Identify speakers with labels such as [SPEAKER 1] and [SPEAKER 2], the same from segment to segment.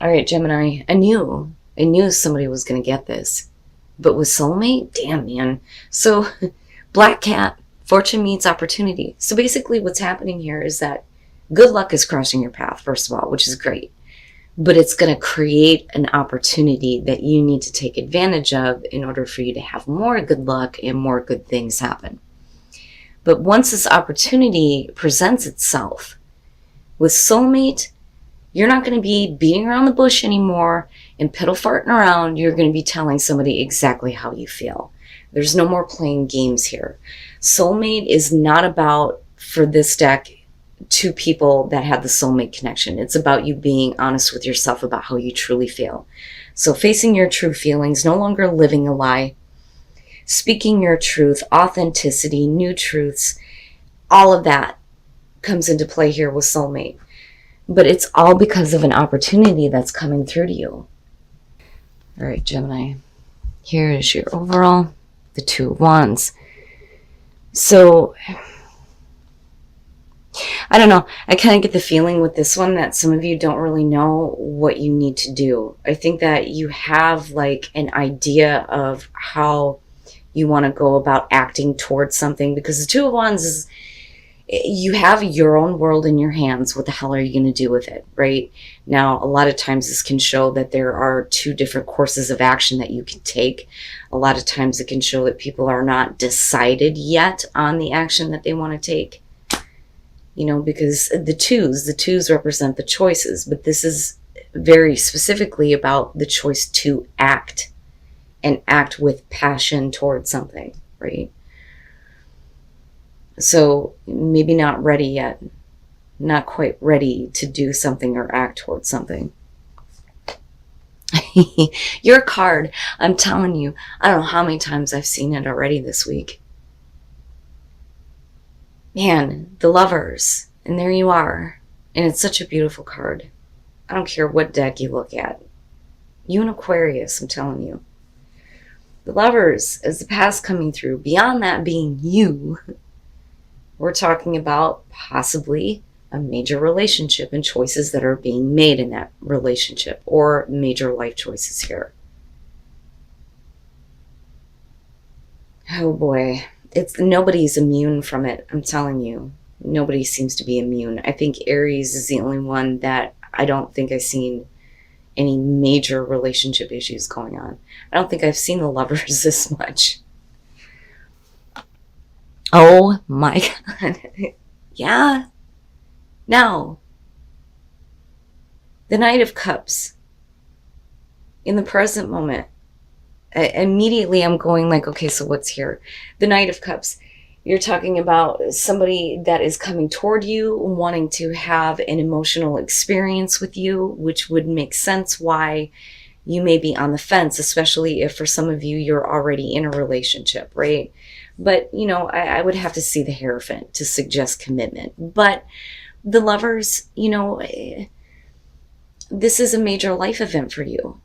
[SPEAKER 1] All right, Gemini, I knew somebody was going to get this. But with soulmate, damn, man. So, black cat, fortune meets opportunity. So basically what's happening here is that good luck is crossing your path, first of all, which is great. But it's going to create an opportunity that you need to take advantage of in order for you to have more good luck and more good things happen. But once this opportunity presents itself with soulmate, you're not going to be beating around the bush anymore and piddle farting around. You're going to be telling somebody exactly how you feel. There's no more playing games here. Soulmate is not about, for this deck, two people that have the soulmate connection. It's about you being honest with yourself about how you truly feel. So facing your true feelings, no longer living a lie, speaking your truth, authenticity, new truths, all of that comes into play here with soulmate. But it's all because of an opportunity that's coming through to you. All right, Gemini, here is your overall, the Two of Wands. So, I don't know. I kind of get the feeling with this one that some of you don't really know what you need to do. I think that you have like an idea of how you want to go about acting towards something, because the Two of Wands is, you have your own world in your hands. What the hell are you going to do with it, right? Now, a lot of times this can show that there are two different courses of action that you can take. A lot of times it can show that people are not decided yet on the action that they want to take. You know, because the twos represent the choices, but this is very specifically about the choice to act and act with passion towards something, right? So maybe not ready yet, not quite ready to do something or act towards something. Your card, I'm telling you, I don't know how many times I've seen it already this week. Man, the Lovers, and there you are. And it's such a beautiful card. I don't care what deck you look at. You and Aquarius, I'm telling you. The Lovers is the past coming through. Beyond that being you, we're talking about possibly a major relationship and choices that are being made in that relationship, or major life choices here. Oh boy. Nobody's immune from it, I'm telling you. Nobody seems to be immune. I think Aries is the only one that I don't think I've seen any major relationship issues going on. I don't think I've seen the Lovers this much. Oh my God. Yeah. Now, the Knight of Cups. In the present moment, immediately I'm going like, okay, so what's here? The Knight of Cups. You're talking about somebody that is coming toward you, wanting to have an emotional experience with you, which would make sense why you may be on the fence, especially if for some of you, you're already in a relationship, right? But, you know, I would have to see the Hierophant to suggest commitment. But the Lovers, you know, this is a major life event for you.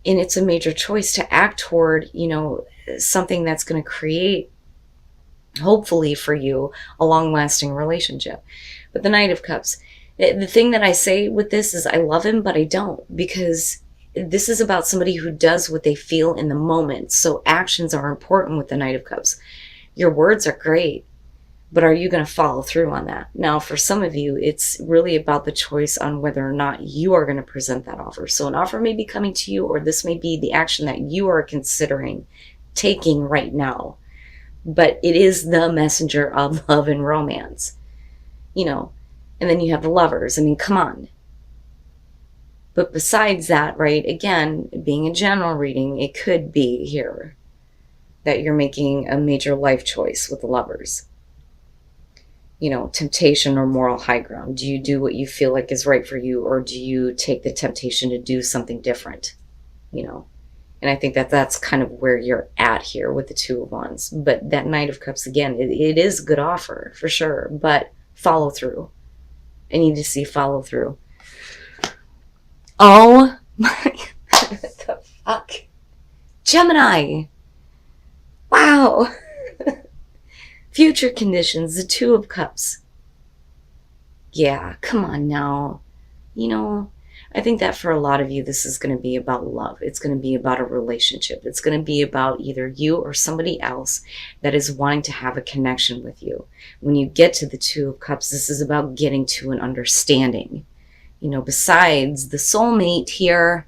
[SPEAKER 1] And it's a major choice to act toward, you know, something that's going to create, hopefully for you, a long-lasting relationship. But the Knight of Cups, the thing that I say with this is I love him, but I don't, because this is about somebody who does what they feel in the moment. So actions are important with the Knight of Cups. Your words are great, but are you going to follow through on that? Now, for some of you, it's really about the choice on whether or not you are going to present that offer. So an offer may be coming to you, or this may be the action that you are considering taking right now. But it is the messenger of love and romance, you know. And then you have the Lovers. I mean, come on. But besides that, right, again, being a general reading, it could be here that you're making a major life choice with the Lovers. You know, temptation or moral high ground. Do you do what you feel like is right for you, or do you take the temptation to do something different? You know, and I think that that's kind of where you're at here with the Two of Wands. But that Knight of Cups, again, it is a good offer for sure, but follow through. I need to see follow through. Oh my, what the fuck? Gemini. Wow. Future conditions, the Two of Cups. Yeah, come on now. You know, I think that for a lot of you, this is going to be about love. It's going to be about a relationship. It's going to be about either you or somebody else that is wanting to have a connection with you. When you get to the Two of Cups, this is about getting to an understanding. Besides the soulmate here,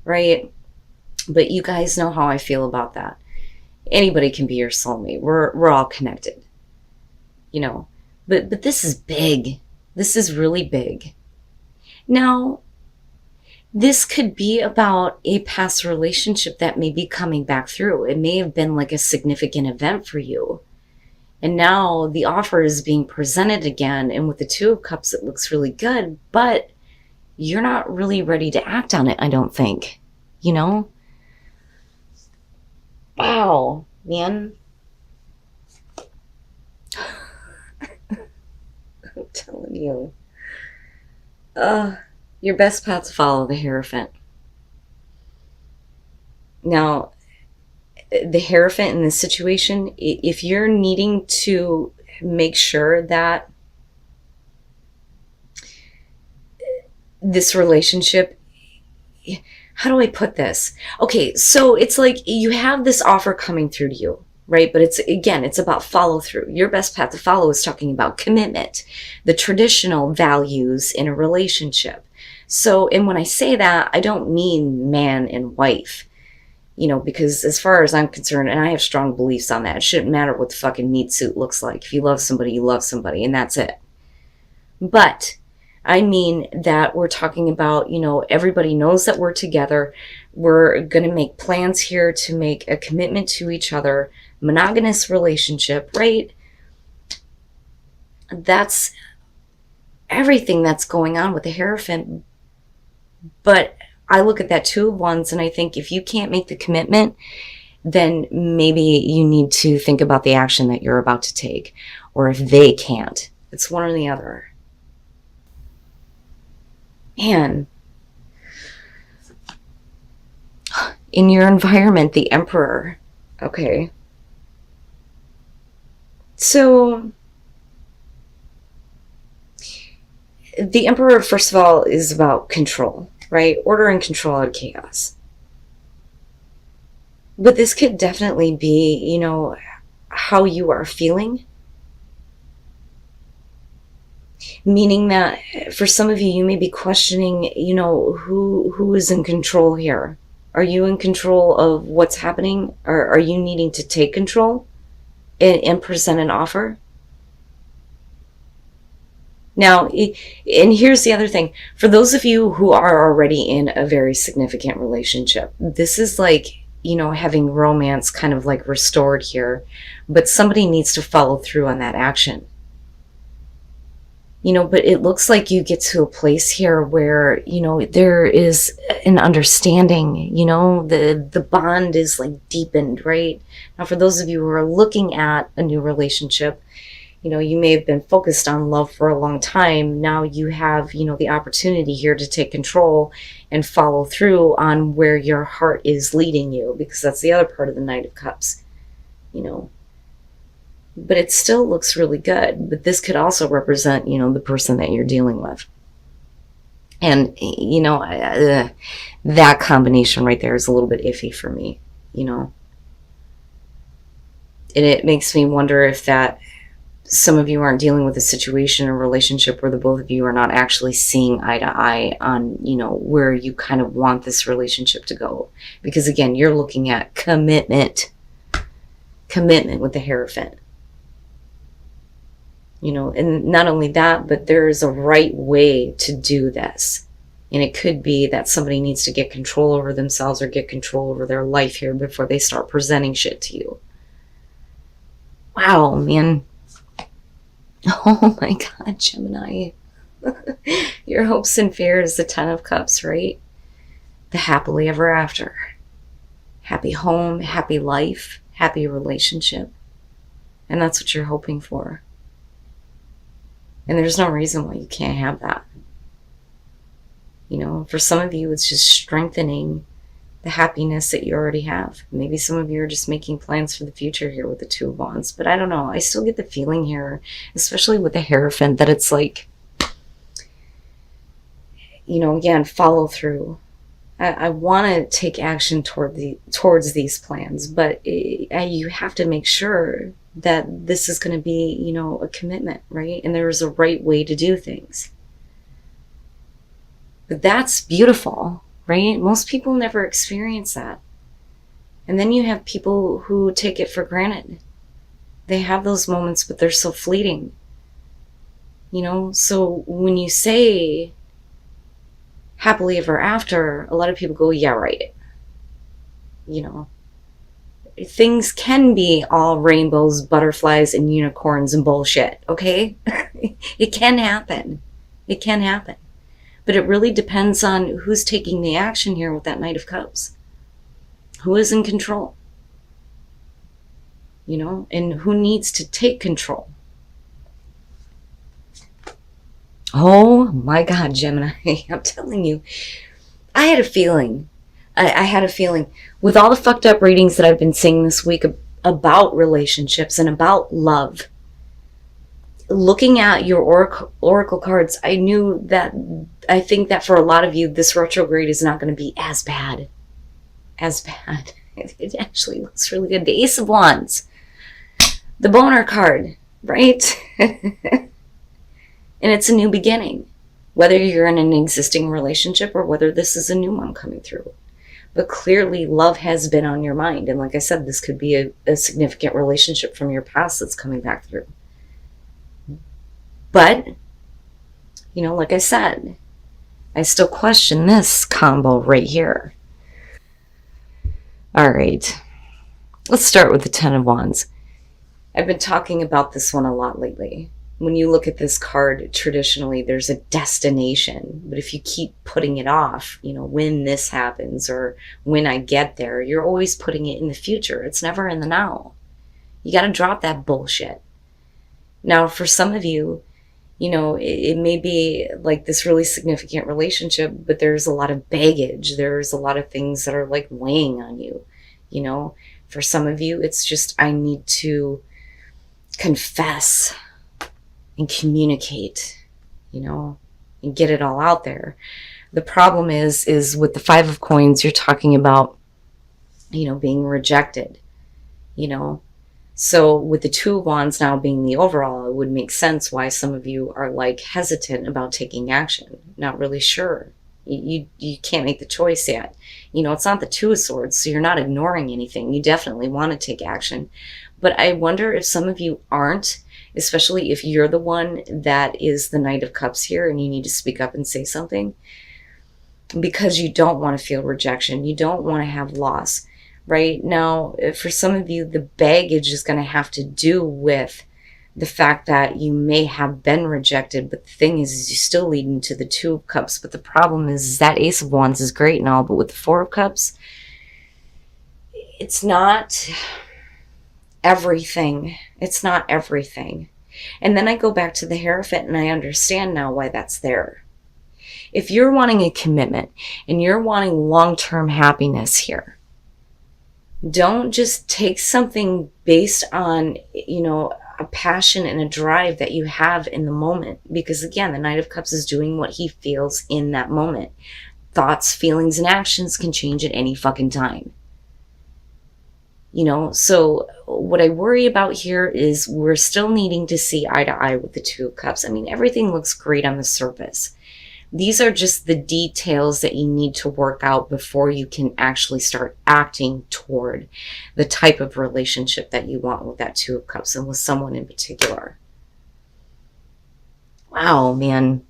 [SPEAKER 1] right? But you guys know how I feel about that. Anybody can be your soulmate. We're all connected. But this is big. This is really big. Now, this could be about a past relationship that may be coming back through. It may have been like a significant event for you. And now the offer is being presented again. And with the Two of Cups, it looks really good. But you're not really ready to act on it, I don't think. Wow, man. I'm telling you. Your best path to follow the Hierophant. Now, the Hierophant in this situation, if you're needing to make sure that this relationship, how do I put this? Okay, so it's like you have this offer coming through to you, right? But it's about follow through. Your best path to follow is talking about commitment, the traditional values in a relationship. So, and when I say that, I don't mean man and wife, because as far as I'm concerned, and I have strong beliefs on that, it shouldn't matter what the fucking meat suit looks like. If you love somebody, you love somebody, and that's it. But I mean that we're talking about, everybody knows that we're together. We're going to make plans here to make a commitment to each other, monogamous relationship, right? That's everything that's going on with the Hierophant. But I look at that Two of Wands and I think if you can't make the commitment, then maybe you need to think about the action that you're about to take. Or if they can't, it's one or the other. Man, in your environment, the Emperor. Okay. So, the Emperor, first of all, is about control, right? Order and control out of chaos. But this could definitely be, how you are feeling. Meaning that for some of you, you may be questioning, who is in control here? Are you in control of what's happening? Or are you needing to take control and present an offer? Now, and here's the other thing. For those of you who are already in a very significant relationship, this is like, having romance kind of like restored here. But somebody needs to follow through on that action. But it looks like you get to a place here where, there is an understanding, the bond is like deepened, right? Now, for those of you who are looking at a new relationship, you may have been focused on love for a long time. Now you have, the opportunity here to take control and follow through on where your heart is leading you, because that's the other part of the Knight of Cups, But it still looks really good. But this could also represent, the person that you're dealing with. And, that combination right there is a little bit iffy for me, And it makes me wonder if that some of you aren't dealing with a situation or relationship where the both of you are not actually seeing eye to eye on, where you kind of want this relationship to go. Because again, you're looking at commitment with the Hierophant. And not only that, but there is a right way to do this. And it could be that somebody needs to get control over themselves or get control over their life here before they start presenting shit to you. Wow, man. Oh my God, Gemini. Your hopes and fears, the Ten of Cups, right? The happily ever after. Happy home, happy life, happy relationship. And that's what you're hoping for. And there's no reason why you can't have that. For some of you, it's just strengthening the happiness that you already have. Maybe some of you are just making plans for the future here with the Two of Wands. But I don't know. I still get the feeling here, especially with the Hierophant, that it's like, again, follow through. I want to take action towards these plans, but you have to make sure that this is going to be, a commitment, right? And there is a right way to do things. But that's beautiful, right? Most people never experience that. And then you have people who take it for granted. They have those moments, but they're so fleeting. So when you say happily ever after, a lot of people go, yeah, right. Things can be all rainbows, butterflies, and unicorns and bullshit, okay? It can happen. It can happen. But it really depends on who's taking the action here with that Knight of Cups. Who is in control? And who needs to take control? Oh my God, Gemini, I'm telling you, I had a feeling. I had a feeling with all the fucked up readings that I've been seeing this week about relationships and about love. Looking at your oracle cards, I think that for a lot of you, this retrograde is not going to be as bad. It actually looks really good. The Ace of Wands, the boner card, right? And it's a new beginning, whether you're in an existing relationship or whether this is a new one coming through. But clearly love has been on your mind. And like I said, this could be a significant relationship from your past that's coming back through. But, like I said, I still question this combo right here. All right, let's start with the Ten of Wands. I've been talking about this one a lot lately. When you look at this card, traditionally, there's a destination. But if you keep putting it off, when this happens or when I get there, you're always putting it in the future. It's never in the now. You got to drop that bullshit. Now, for some of you, it may be like this really significant relationship, but there's a lot of baggage. There's a lot of things that are like weighing on you. For some of you, it's just, I need to confess and communicate, and get it all out there. The problem is with the Five of Coins, you're talking about, being rejected, So with the Two of Wands now being the overall, it would make sense why some of you are like hesitant about taking action. Not really sure. You can't make the choice yet. It's not the Two of Swords, so you're not ignoring anything. You definitely want to take action. But I wonder if some of you aren't, especially if you're the one that is the Knight of Cups here and you need to speak up and say something, because you don't want to feel rejection. You don't want to have loss. Right now, for some of you, the baggage is going to have to do with the fact that you may have been rejected, but the thing is you're still leading to the Two of Cups. But the problem is that Ace of Wands is great and all, but with the Four of Cups, it's not everything. It's not everything. And then I go back to the Hierophant and I understand now why that's there. If you're wanting a commitment and you're wanting long-term happiness here, don't just take something based on, a passion and a drive that you have in the moment. Because again, the Knight of Cups is doing what he feels in that moment. Thoughts, feelings, and actions can change at any fucking time. So what I worry about here is we're still needing to see eye to eye with the Two of Cups. I mean, everything looks great on the surface. These are just the details that you need to work out before you can actually start acting toward the type of relationship that you want with that Two of Cups and with someone in particular. Wow, man.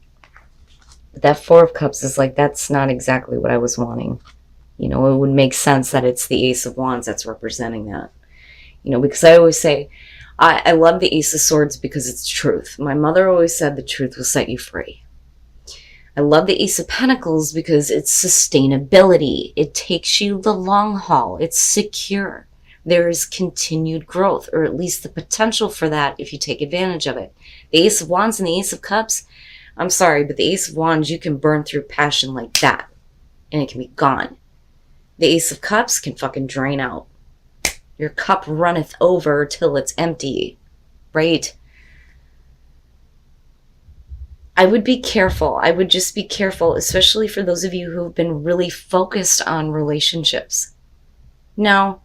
[SPEAKER 1] That Four of Cups is like, that's not exactly what I was wanting. It would make sense that it's the Ace of Wands that's representing that. Because I always say, I love the Ace of Swords because it's truth. My mother always said the truth will set you free. I love the Ace of Pentacles because it's sustainability. It takes you the long haul. It's secure. There is continued growth, or at least the potential for that if you take advantage of it. The Ace of Wands and the Ace of Cups, I'm sorry, but the Ace of Wands, you can burn through passion like that, and it can be gone. The Ace of Cups can fucking drain out. Your cup runneth over till it's empty, right? I would be careful. I would just be careful, especially for those of you who've been really focused on relationships. Now,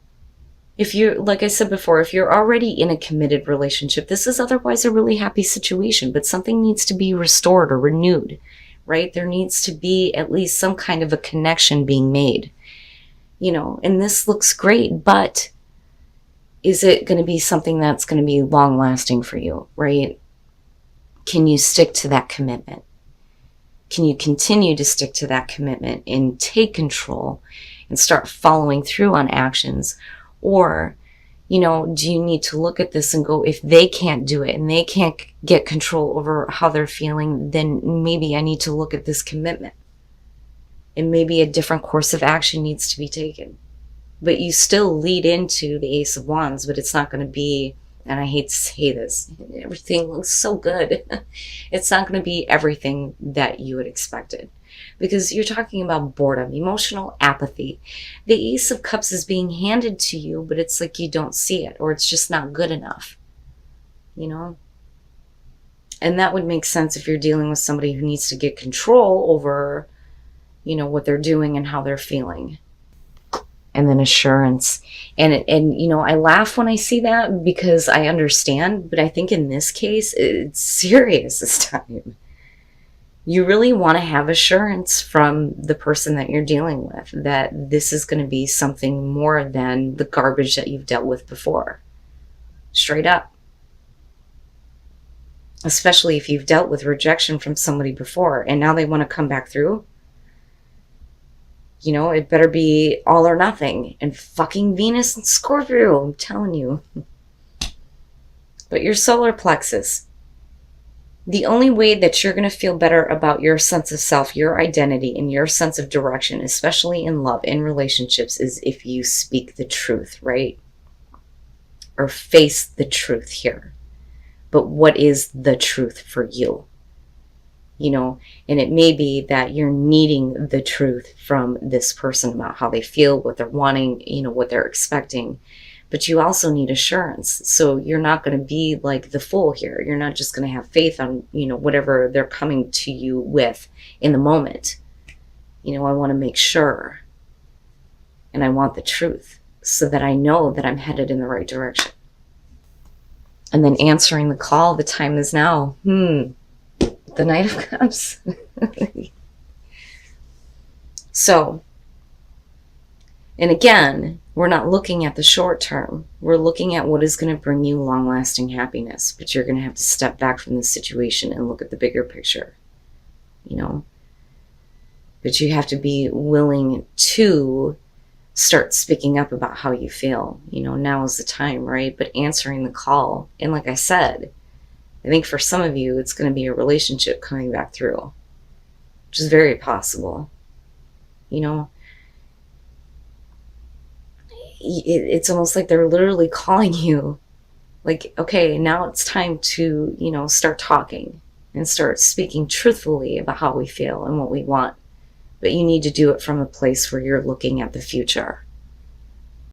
[SPEAKER 1] if you're, like I said before, if you're already in a committed relationship, this is otherwise a really happy situation, but something needs to be restored or renewed, right? There needs to be at least some kind of a connection being made, and this looks great, but is it going to be something that's going to be long lasting for you, right? Can you stick to that commitment? Can you continue to stick to that commitment and take control and start following through on actions? Or, do you need to look at this and go, if they can't do it and they can't get control over how they're feeling, then maybe I need to look at this commitment. And maybe a different course of action needs to be taken. But you still lead into the Ace of Wands, but it's not going to be, and I hate to say this, everything looks so good. It's not going to be everything that you had expected. Because you're talking about boredom, emotional apathy. The Ace of Cups is being handed to you, but it's like you don't see it, or it's just not good enough. And that would make sense if you're dealing with somebody who needs to get control over, what they're doing and how they're feeling. And then assurance. And I laugh when I see that because I understand, but I think in this case, it's serious this time. You really want to have assurance from the person that you're dealing with that this is going to be something more than the garbage that you've dealt with before. Straight up. Especially if you've dealt with rejection from somebody before and now they want to come back through. It better be all or nothing. And fucking Venus and Scorpio, I'm telling you. But your solar plexus. The only way that you're going to feel better about your sense of self, your identity, and your sense of direction, especially in love, in relationships, is if you speak the truth, right? Or face the truth here. But what is the truth for you? And it may be that you're needing the truth from this person about how they feel, what they're wanting, what they're expecting. But you also need assurance. So you're not going to be like the fool here. You're not just going to have faith on, whatever they're coming to you with in the moment. I want to make sure. And I want the truth so that I know that I'm headed in the right direction. And then answering the call, the time is now. The Knight of Cups. So, and again, we're not looking at the short term. We're looking at what is going to bring you long-lasting happiness. But you're going to have to step back from the situation and look at the bigger picture. But you have to be willing to start speaking up about how you feel. Now is the time, right? But answering the call. And like I said, I think for some of you, it's going to be a relationship coming back through, which is very possible. It's almost like they're literally calling you like, okay, now it's time to, start talking and start speaking truthfully about how we feel and what we want. But you need to do it from a place where you're looking at the future.